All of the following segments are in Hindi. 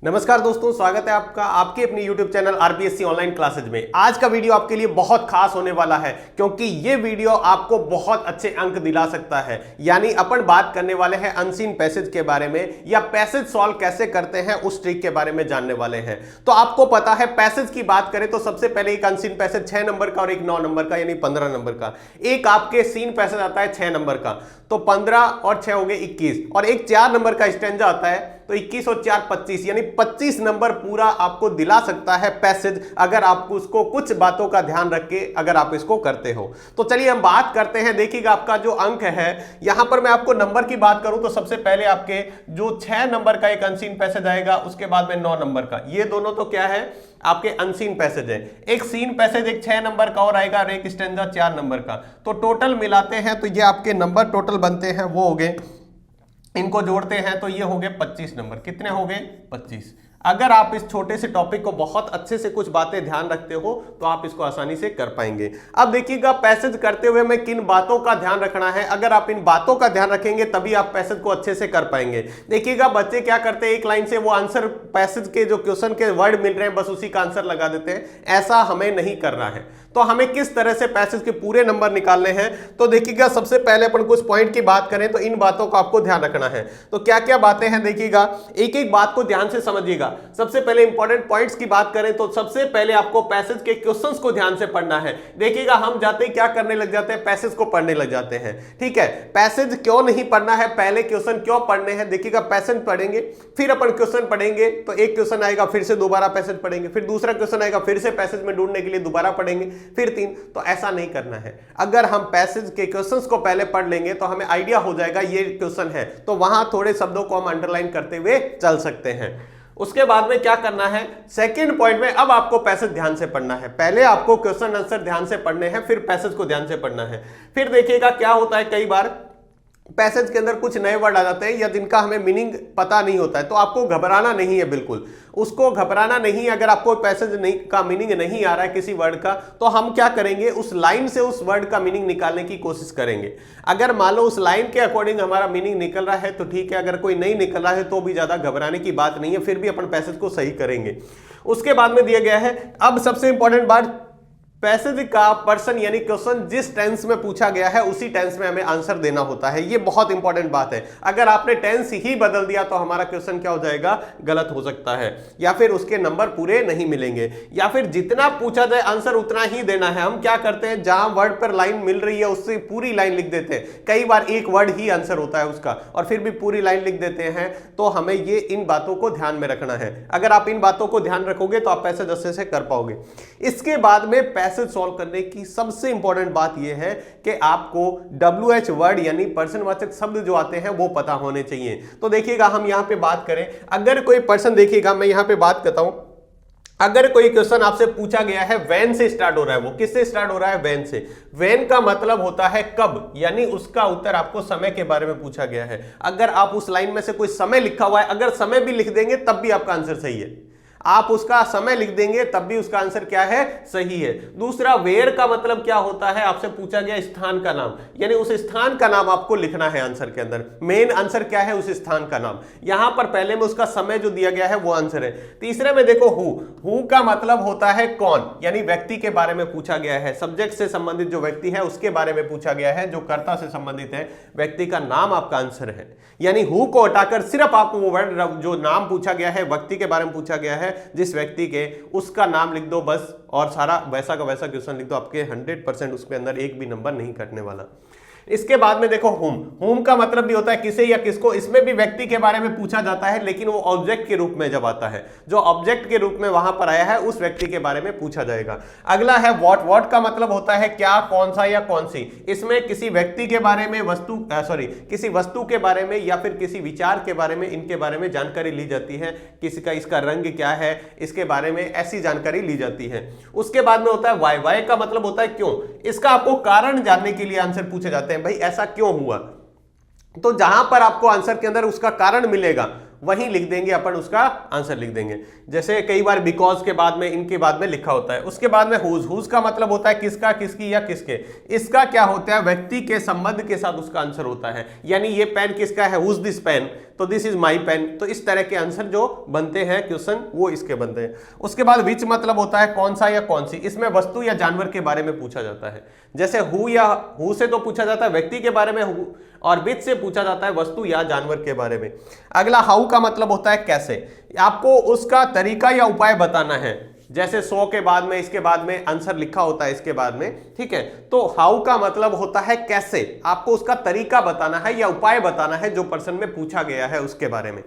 नमस्कार दोस्तों, स्वागत है आपका आपके अपनी YouTube channel RPSC online classes में। आज का वीडियो आपके लिए बहुत खास होने वाला है क्योंकि ये वीडियो आपको बहुत अच्छे अंक दिला सकता है। यानी अपन बात करने वाले हैं अनसीन पैसेज के बारे में, या पैसेज सॉल्व कैसे करते हैं उस ट्रिक के बारे में जानने वाले हैं। तो आपको पता है पैसेज की बात करें तो सबसे पहले एक अनसीन पैसेज 6 नंबर का और एक 9 नंबर का यानी 15 नंबर का। एक आपके सीन पैसेज आता है 6 नंबर का, तो 15 और 6 हो गए 21, और एक 4 नंबर का स्टैंजा आता है तो 21 और 4 25 यानी 25 नंबर पूरा आपको दिला सकता है पैसेज, अगर आप उसको कुछ बातों का ध्यान रख के अगर आप इसको करते हो। तो चलिए हम बात करते हैं। देखिएगा आपका जो अंक है, यहां पर मैं आपको नंबर की बात करूं तो सबसे पहले आपके जो 6 नंबर का एक अनसीन पैसेज आएगा, उसके बाद में 9 नंबर का। ये दोनों तो क्या है, आपके अनसीन पैसेज है। एक सीन पैसेज एक 6 नंबर का और आएगा और एक स्टैंजा 4 नंबर का। तो टोटल मिलाते हैं तो ये आपके नंबर टोटल बनते हैं, वो हो गए, इनको जोड़ते हैं तो ये हो गए 25 नंबर। कितने हो गए? 25। अगर आप इस छोटे से टॉपिक को बहुत अच्छे से कुछ बातें ध्यान रखते हो तो आप इसको आसानी से कर पाएंगे। अब देखिएगा पैसेज करते हुए में किन बातों का ध्यान रखना है। अगर आप इन बातों का ध्यान रखेंगे तभी आप पैसेज को अच्छे से कर पाएंगे। देखिएगा बच्चे क्या करते हैं, एक लाइन से वो आंसर पैसेज के जो क्वेश्चन के वर्ड मिल रहे हैं बस उसी का आंसर लगा देते हैं। ऐसा हमें नहीं करना है। तो हमें किस तरह से पैसेज के पूरे नंबर निकालने हैं, तो देखिएगा सबसे पहले अपन कुछ पॉइंट की बात करें तो इन बातों का आपको ध्यान रखना है। तो क्या क्या बातें हैं देखिएगा, एक एक बात को ध्यान से समझिएगा। सबसे पहले इंपॉर्टेंट पॉइंट्स की बात करें तो सबसे पहले आपको पैसेज के क्वेश्चंस को ध्यान से पढ़ना है। देखिएगा हम जाते ही क्या करने लग जाते हैं, पैसेज को पढ़ने लग जाते हैं। ठीक है, पैसेज क्यों नहीं पढ़ना है, पहले क्वेश्चन क्यों पढ़ने हैं। देखिएगा पैसेज पढ़ेंगे, फिर अपन क्वेश्चन पढ़ेंगे, तो एक क्वेश्चन आएगा फिर से दोबारा पैसेज पढ़ेंगे, फिर दूसरा क्वेश्चन आएगा फिर से पैसेज में ढूंढने के लिए दोबारा पढ़ेंगे, फिर 3। तो ऐसा नहीं करना है। अगर हम पैसेज के क्वेश्चंस को पहले पढ़ लेंगे तो हमें आइडिया हो जाएगा ये क्वेश्चन है, तो वहां थोड़े शब्दों को हम अंडरलाइन करते हुए चल सकते हैं। उसके बाद में क्या करना है, सेकंड पॉइंट में अब आपको पैसेज ध्यान से पढ़ना है। पहले आपको क्वेश्चन आंसर ध्यान से पढ़ने हैं, फिर पैसेज को ध्यान से पढ़ना है। फिर देखिएगा क्या होता है, कई बार पैसेज के अंदर कुछ नए वर्ड आ जाते हैं या जिनका हमें मीनिंग पता नहीं होता है, तो आपको घबराना नहीं है, बिल्कुल उसको घबराना नहीं। अगर आपको पैसेज नहीं का मीनिंग नहीं आ रहा है किसी वर्ड का, तो हम क्या करेंगे, उस लाइन से उस वर्ड का मीनिंग निकालने की कोशिश करेंगे। अगर मान लो उस लाइन के अकॉर्डिंग हमारा मीनिंग निकल रहा है तो ठीक है, अगर कोई नहीं निकल रहा है तो भी ज्यादा घबराने की बात नहीं है, फिर भी अपन पैसेज को सही करेंगे। उसके बाद में दिया गया है, अब सबसे इंपॉर्टेंट बात, पैसेज का पर्सन यानी क्वेश्चन जिस टेंस में पूछा गया है उसी टेंस में हमें आंसर देना होता है। ये बहुत इंपॉर्टेंट बात है। अगर आपने टेंस ही बदल दिया तो हमारा क्वेश्चन क्या हो जाएगा, गलत हो सकता है, या फिर उसके नंबर पूरे नहीं मिलेंगे, या फिर जितना पूछा जाए आंसर उतना ही देना है। हम क्या करते हैं, जहां वर्ड पर लाइन मिल रही है उससे पूरी लाइन लिख देते हैं। कई बार एक वर्ड ही आंसर होता है उसका और फिर भी पूरी लाइन लिख देते हैं। तो हमें ये इन बातों को ध्यान में रखना है। अगर आप इन बातों को ध्यान रखोगे तो आप पैसेज अच्छे से कर पाओगे। इसके बाद में पैसेज सॉल्व करने की सबसे इंपॉर्टेंट बात यह है कि आपको WH वर्ड यानी पर्सनवाचक शब्द जो आते हैं वो पता होने चाहिए। तो देखिएगा हम यहां पे बात करें, अगर कोई पर्सन, देखिएगा मैं यहां पे बात करता हूं, अगर कोई क्वेश्चन आपसे पूछा गया है वैन से स्टार्ट हो रहा है, वो किससे स्टार्ट हो रहा है, वैन से। वैन का मतलब होता है कब, यानी उसका उत्तर आपको समय के बारे में पूछा गया है। अगर आप उस लाइन में से कोई समय लिखा हुआ है, अगर समय भी लिख देंगे तब भी आपका आंसर सही है। आप उसका समय लिख देंगे तब भी उसका आंसर क्या है, सही है। दूसरा, वेयर का मतलब क्या होता है, आपसे पूछा गया स्थान का नाम, यानी उस स्थान का नाम आपको लिखना है आंसर के अंदर। मेन आंसर क्या है, उस स्थान का नाम। यहां पर पहले में उसका समय जो दिया गया है वो आंसर है। तीसरे में देखो हु का मतलब होता है कौन, यानी व्यक्ति के बारे में पूछा गया है। सब्जेक्ट से संबंधित जो व्यक्ति है उसके बारे में पूछा गया है, जो कर्ता से संबंधित है व्यक्ति का नाम आपका आंसर है। यानी हु को हटाकर सिर्फ आप वो वर्ड जो नाम पूछा गया है, व्यक्ति के बारे में पूछा गया है, जिस व्यक्ति के, उसका नाम लिख दो बस, और सारा वैसा का वैसा क्वेश्चन लिख दो। आपके 100% उसके अंदर एक भी नंबर नहीं कटने वाला। इसके बाद में देखो होम का मतलब भी होता है किसे या किसको। इसमें भी व्यक्ति के बारे में पूछा जाता है, लेकिन वो ऑब्जेक्ट के रूप में जब आता है, जो ऑब्जेक्ट के रूप में वहां पर आया है उस व्यक्ति के बारे में पूछा जाएगा। अगला है व्हाट का मतलब होता है क्या, कौन सा या कौन सी। इसमें किसी व्यक्ति के बारे में, किसी वस्तु के बारे में या फिर किसी विचार के बारे में, इनके बारे में जानकारी ली जाती है। किसी का इसका रंग क्या है, इसके बारे में ऐसी जानकारी ली जाती है। उसके बाद में होता है वाई का मतलब होता है क्यों। इसका आपको कारण जानने के लिए आंसर पूछे जाते हैं, भाई ऐसा क्यों हुआ। तो जहां पर आपको आंसर के अंदर उसका कारण मिलेगा वहीं लिख देंगे अपन, उसका आंसर लिख देंगे। जैसे कई बार बिकॉज के बाद में, इनके बाद में लिखा होता है। उसके बाद में हुज का मतलब होता है किसका, किसकी या किसके। इसका क्या होता है, व्यक्ति के संबंध के साथ उसका आंसर होता है। यानी ये पेन किसका है, हुज दिस पेन, तो दिस इज माई पेन। तो इस तरह के आंसर जो बनते हैं क्वेश्चन वो इसके बनते हैं। उसके बाद विच मतलब होता है कौन सा या कौन सी, इसमें वस्तु या जानवर के बारे में पूछा जाता है। जैसे हु या हु से तो पूछा जाता है व्यक्ति के बारे में, हु, और विच से पूछा जाता है वस्तु या जानवर के बारे में। अगला हाउ का मतलब होता है कैसे, आपको उसका तरीका या उपाय बताना है। जैसे 100 के बाद में इसके बाद में आंसर लिखा होता है इसके बाद में, ठीक है। तो हाउ का मतलब होता है कैसे, आपको उसका तरीका बताना है या उपाय बताना है जो पर्सन में पूछा गया है उसके बारे में।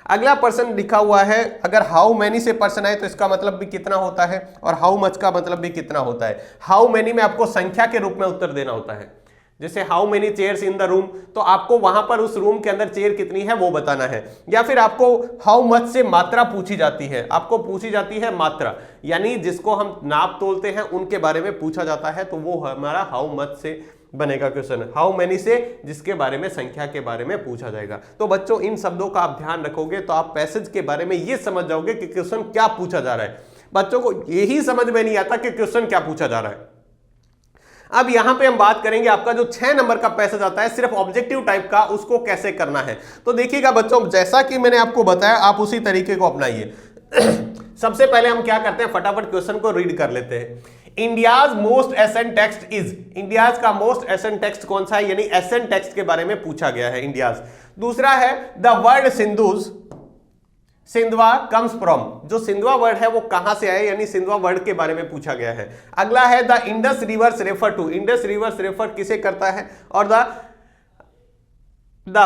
अगला पर्सन लिखा हुआ है, अगर हाउ मैनी से पर्सन आए तो इसका मतलब भी कितना होता है, और हाउ मच का मतलब भी कितना होता है। हाउ मैनी में आपको संख्या के रूप में उत्तर देना होता है। जैसे how many chairs in the room, तो आपको वहां पर उस रूम के अंदर चेयर कितनी है वो बताना है। या फिर आपको हाउ मच से मात्रा पूछी जाती है, आपको पूछी जाती है मात्रा, यानी जिसको हम नाप तोलते हैं उनके बारे में पूछा जाता है, तो वो हमारा हाउ मच से बनेगा क्वेश्चन। हाउ मेनी से जिसके बारे में संख्या के बारे में पूछा जाएगा। तो बच्चों इन शब्दों का आप ध्यान रखोगे तो आप पैसेज के बारे में ये समझ जाओगे कि क्वेश्चन क्या पूछा जा रहा है। बच्चों को यही समझ में नहीं आता कि क्वेश्चन क्या पूछा जा रहा है। अब यहां पे हम बात करेंगे आपका जो 6 नंबर का पैसेज आता है सिर्फ ऑब्जेक्टिव टाइप का, उसको कैसे करना है। तो देखिएगा बच्चों, जैसा कि मैंने आपको बताया आप उसी तरीके को अपनाइए। सबसे पहले हम क्या करते हैं, फटाफट क्वेश्चन को रीड कर लेते हैं। India's most ancient text is, India's का मोस्ट एसेंट टेक्स्ट कौन सा है, यानी एसेंट टेक्स्ट के बारे में पूछा गया है इंडियाज। दूसरा है the word Sindhu's, Sendhwa comes from, जो सिंधवा वर्ड है वो कहां से आया, यानी सिंधवा वर्ड के बारे में पूछा गया है। अगला है the Indus rivers refer to, Indus rivers refer किसे करता है, और the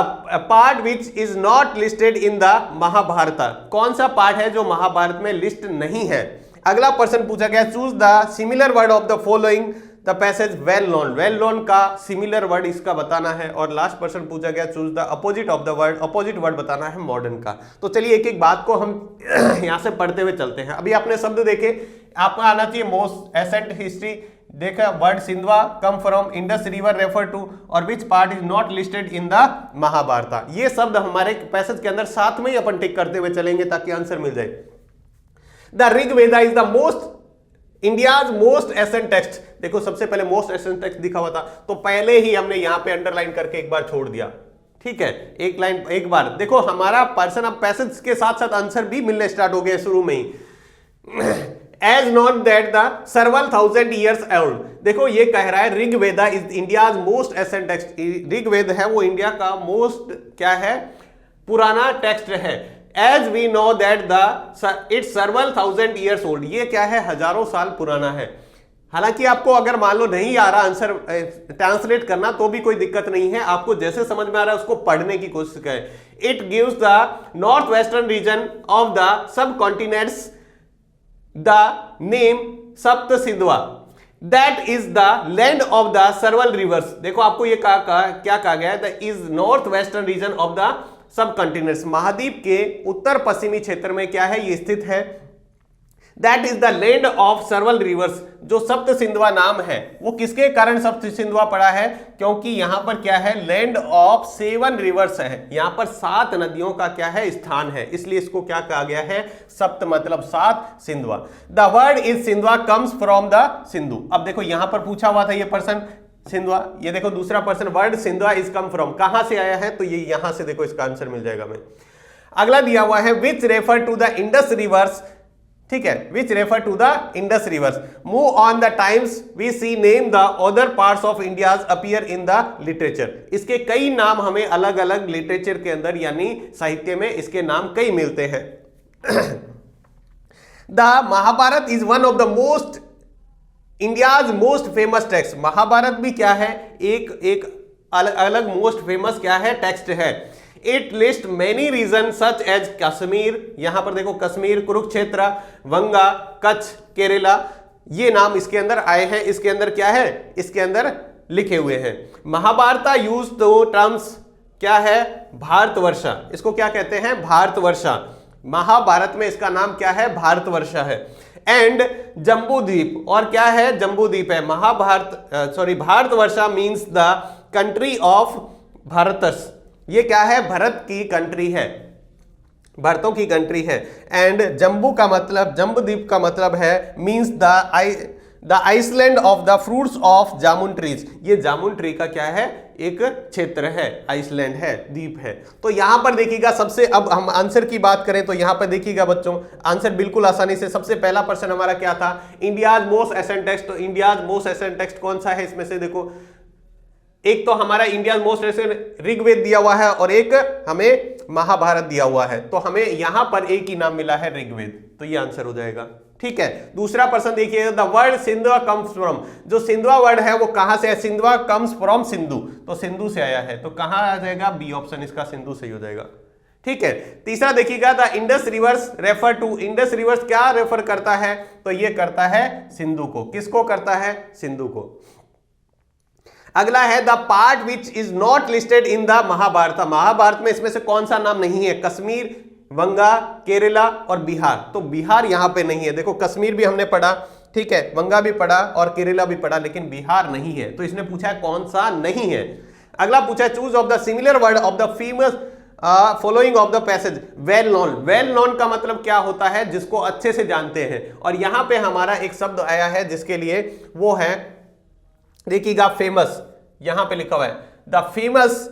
part which is not listed in the Mahabharata, कौन सा पार्ट है जो महाभारत में लिस्ट नहीं है। अगला पर्सन पूछा गया choose the similar word of the following the passage well known, well known का सिमिलर वर्ड इसका बताना है। और लास्ट पर्सन पूछा गया choose the opposite of the word, opposite word बताना है मॉडर्न का। तो चलिए एक एक बात को हम यहां से पढ़ते हुए चलते हैं। अभी आपने शब्द देखे, आपका आना चाहिए मोस्ट एसेंट हिस्ट्री, देखा word Sindhava come from, Indus river refer to, और which part is not listed in the Mahabharata. ये शब्द हमारे पैसेज के अंदर साथ में ही अपन टिक करते हुए चलेंगे ताकि आंसर मिल जाए। The Rigveda is the most India's most ancient text, देखो सबसे पहले मोस्ट एसेंट टेक्स्ट दिखा हुआ था तो पहले ही हमने यहां पे अंडरलाइन करके एक बार छोड़ दिया, ठीक है। एक लाइन एक बार देखो, हमारा पर्सन अब पैसेज के साथ साथ आंसर भी मिलने स्टार्ट हो गए शुरू में ही। As not that the several 1000 years old, देखो ये कह रहा है Rigveda is India's most ancient text, Rigveda है वो इंडिया का मोस्ट क्या है, पुराना टेक्स्ट है। As we know that the it's several 1000 years old, ये क्या है, हजारों साल पुराना है। हालांकि आपको अगर मान लो नहीं आ रहा आंसर ट्रांसलेट करना तो भी कोई दिक्कत नहीं है, आपको जैसे समझ में आ रहा है उसको पढ़ने की कोशिश करें। It gives the north western region of the subcontinents the name Sapta Sindhava, that is the land of the several rivers. देखो आपको ये क्या कहा गया है, the is north western region of the subcontinents, महाद्वीप के उत्तर पश्चिमी क्षेत्र में क्या है ये स्थित है। That is the land of सर्वल reverse, जो सप्त सिंधवा नाम है वो किसके कारण सप्त सिंधवा पड़ा है, क्योंकि यहां पर क्या है लैंड ऑफ 7 रिवर्स है, यहां पर 7 नदियों का क्या है स्थान है, इसलिए इसको क्या कहा गया है, सप्त मतलब 7 Sendhwa. The word is Sendhwa comes from the Sindhu. अब देखो यहां पर पूछा हुआ था ये पर्सन सिंधवा, ये देखो दूसरा person word Sendhwa is come from कहां से आया है, तो ये यहां से देखो इसका आंसर मिल जाएगा हमें। अगला दिया हुआ है which refer to the Indus rivers, ठीक है, which refer to the Indus rivers. Move on the times we see name the other parts of India's appear in the literature, इसके कई नाम हमें अलग अलग लिटरेचर के अंदर यानी साहित्य में इसके नाम कई मिलते हैं। The Mahabharata is one of the most India's most famous text, Mahabharata भी क्या है एक अलग अलग मोस्ट फेमस क्या है टेक्स्ट है। It list many region such as Kashmir, यहां पर देखो कश्मीर, कुरुक्षेत्र, वंगा, कच्छ, केरला, ये नाम इसके अंदर आए हैं। इसके अंदर क्या है, इसके अंदर लिखे हुए हैं। महाभारत यूज टू टर्म्स क्या है, भारतवर्षा, इसको क्या कहते हैं, भारतवर्षा, महाभारत में इसका नाम क्या है, भारतवर्षा है। एंड जम्बू द्वीप, और क्या है, जम्बू द्वीप है। भारतवर्षा मीन्स द कंट्री ऑफ भारतस, ये क्या है, भारत की कंट्री है, भारतों की कंट्री है। एंड जम्बू का मतलब, जम्बू द्वीप का मतलब है means the island of the fruits of jamun trees. ये जामुन ट्री का क्या है, एक क्षेत्र है, आइसलैंड है, द्वीप है। तो यहां पर देखिएगा सबसे, अब हम आंसर की बात करें तो यहां पर देखिएगा बच्चों आंसर बिल्कुल आसानी से, सबसे पहला प्रश्न हमारा क्या था, इंडियाज मोस्ट एसेंट टेक्स्ट। तो इंडियाज मोस्ट एसेंट टेक्स्ट कौन सा है इसमें से, देखो एक तो हमारा इंडिया मोस्ट एसेंट ऋग्वेद दिया हुआ है और एक हमें महाभारत दिया हुआ है, तो हमें यहां पर एक ही नाम मिला है ऋग्वेद, तो ये आंसर हो जाएगा। ठीक है, दूसरा प्रश्न देखिए, the word Sindhua comes from. जो सिंधुआ वर्ड है वो कहां से है, सिंधुआ कम्स फ्रॉम सिंधु, तो सिंधु से आया है, तो कहां आ जाएगा, बी ऑप्शन इसका सिंधु सही हो जाएगा। ठीक है, तीसरा देखिएगा, the Indus rivers refer to. Indus rivers क्या रेफर करता है, तो ये करता है सिंधु को। किसको करता है, सिंधु को। अगला है the part which is not listed in the Mahabharata. Mahabharata में इसमें से कौन सा नाम नहीं है, कश्मीर, वंगा, केरला और बिहार। तो बिहार यहां पे नहीं है, देखो कश्मीर भी हमने पढ़ा, ठीक है, वंगा भी पढ़ा और केरला भी पढ़ा, लेकिन बिहार नहीं है, तो इसने पूछा है कौन सा नहीं है। अगला पूछा है choose of the similar word of the famous following of the passage. Well known. Well known का मतलब क्या होता है, जिसको अच्छे से जानते हैं, और यहां पे हमारा एक शब्द आया है जिसके लिए, वो है देखिएगा फेमस, यहां पे लिखा हुआ है the famous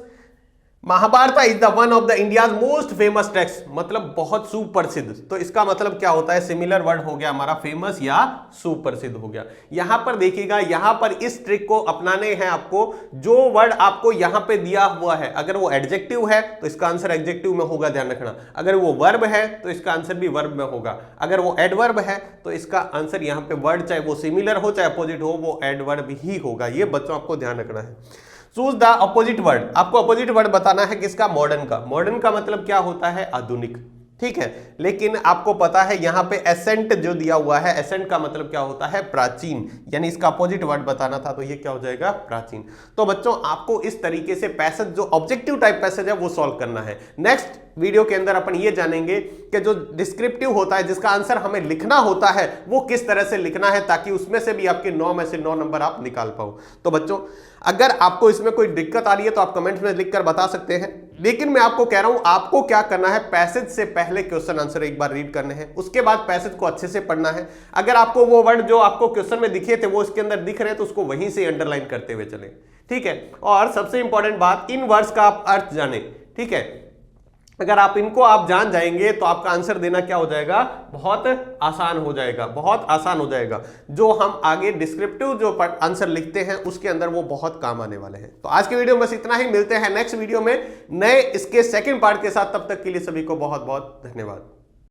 Mahabharata is the one of the India's most famous text, मतलब बहुत सुप्रसिद्ध। तो इसका मतलब क्या होता है, सिमिलर वर्ड हो गया हमारा फेमस या सुप्रसिद्ध हो गया। यहां पर देखिएगा, यहां पर इस ट्रिक को अपनाने हैं आपको। जो वर्ड आपको यहां पे दिया हुआ है, अगर वो एडजेक्टिव है तो इसका आंसर एडजेक्टिव में होगा, ध्यान रखना। अगर वो वर्ब है तो इसका आंसर भी वर्ब में होगा। अगर वो एडवर्ब है तो इसका आंसर यहां पे वर्ड चाहे वो सिमिलर हो चाहे अपोजिट हो, वो एडवर्ब ही होगा। ये बच्चों आपको ध्यान रखना है। Choose the opposite word. आपको अपोजिट वर्ड बताना है किसका, मॉडर्न का। मॉडर्न का मतलब क्या होता है, आधुनिक। ठीक है, लेकिन आपको पता है यहां पे एसेंट जो दिया हुआ है, एसेंट का मतलब क्या होता है, प्राचीन, यानी इसका अपोजिट वर्ड बताना था, तो ये क्या हो जाएगा, प्राचीन। तो बच्चों आपको इस तरीके से पैसेज, जो ऑब्जेक्टिव टाइप पैसेज है, वो सॉल्व करना है। नेक्स्ट वीडियो के अंदर अपन ये जानेंगे कि जो डिस्क्रिप्टिव होता है, जिसका आंसर हमें लिखना होता है, वो किस तरह से लिखना है, ताकि उसमें से भी आपके 9 में से 9 नंबर आप निकाल पाओ। तो बच्चों अगर आपको इसमें कोई दिक्कत आ रही है तो आप कमेंट्स में लिखकर बता सकते हैं, लेकिन मैं आपको कह रहा हूं आपको क्या करना है, पैसेज से पहले क्वेश्चन आंसर एक बार रीड करने हैं, उसके बाद पैसेज को अच्छे से पढ़ना है। अगर आपको वो वर्ड जो आपको क्वेश्चन में दिखे थे वो इसके अंदर दिख रहे हैं, तो उसको वहीं से अंडरलाइन करते हुए चलें। ठीक है, और सबसे इंपॉर्टेंट बात, इन वर्ड्स का आप अर्थ जाने। ठीक है, अगर आप इनको आप जान जाएंगे तो आपका आंसर देना क्या हो जाएगा, बहुत आसान हो जाएगा, बहुत आसान हो जाएगा। जो हम आगे डिस्क्रिप्टिव जो आंसर लिखते हैं उसके अंदर वो बहुत काम आने वाले हैं। तो आज के वीडियो में बस इतना ही, मिलते हैं नेक्स्ट वीडियो में नए इसके सेकंड पार्ट के साथ। तब तक के लिए सभी को बहुत बहुत धन्यवाद।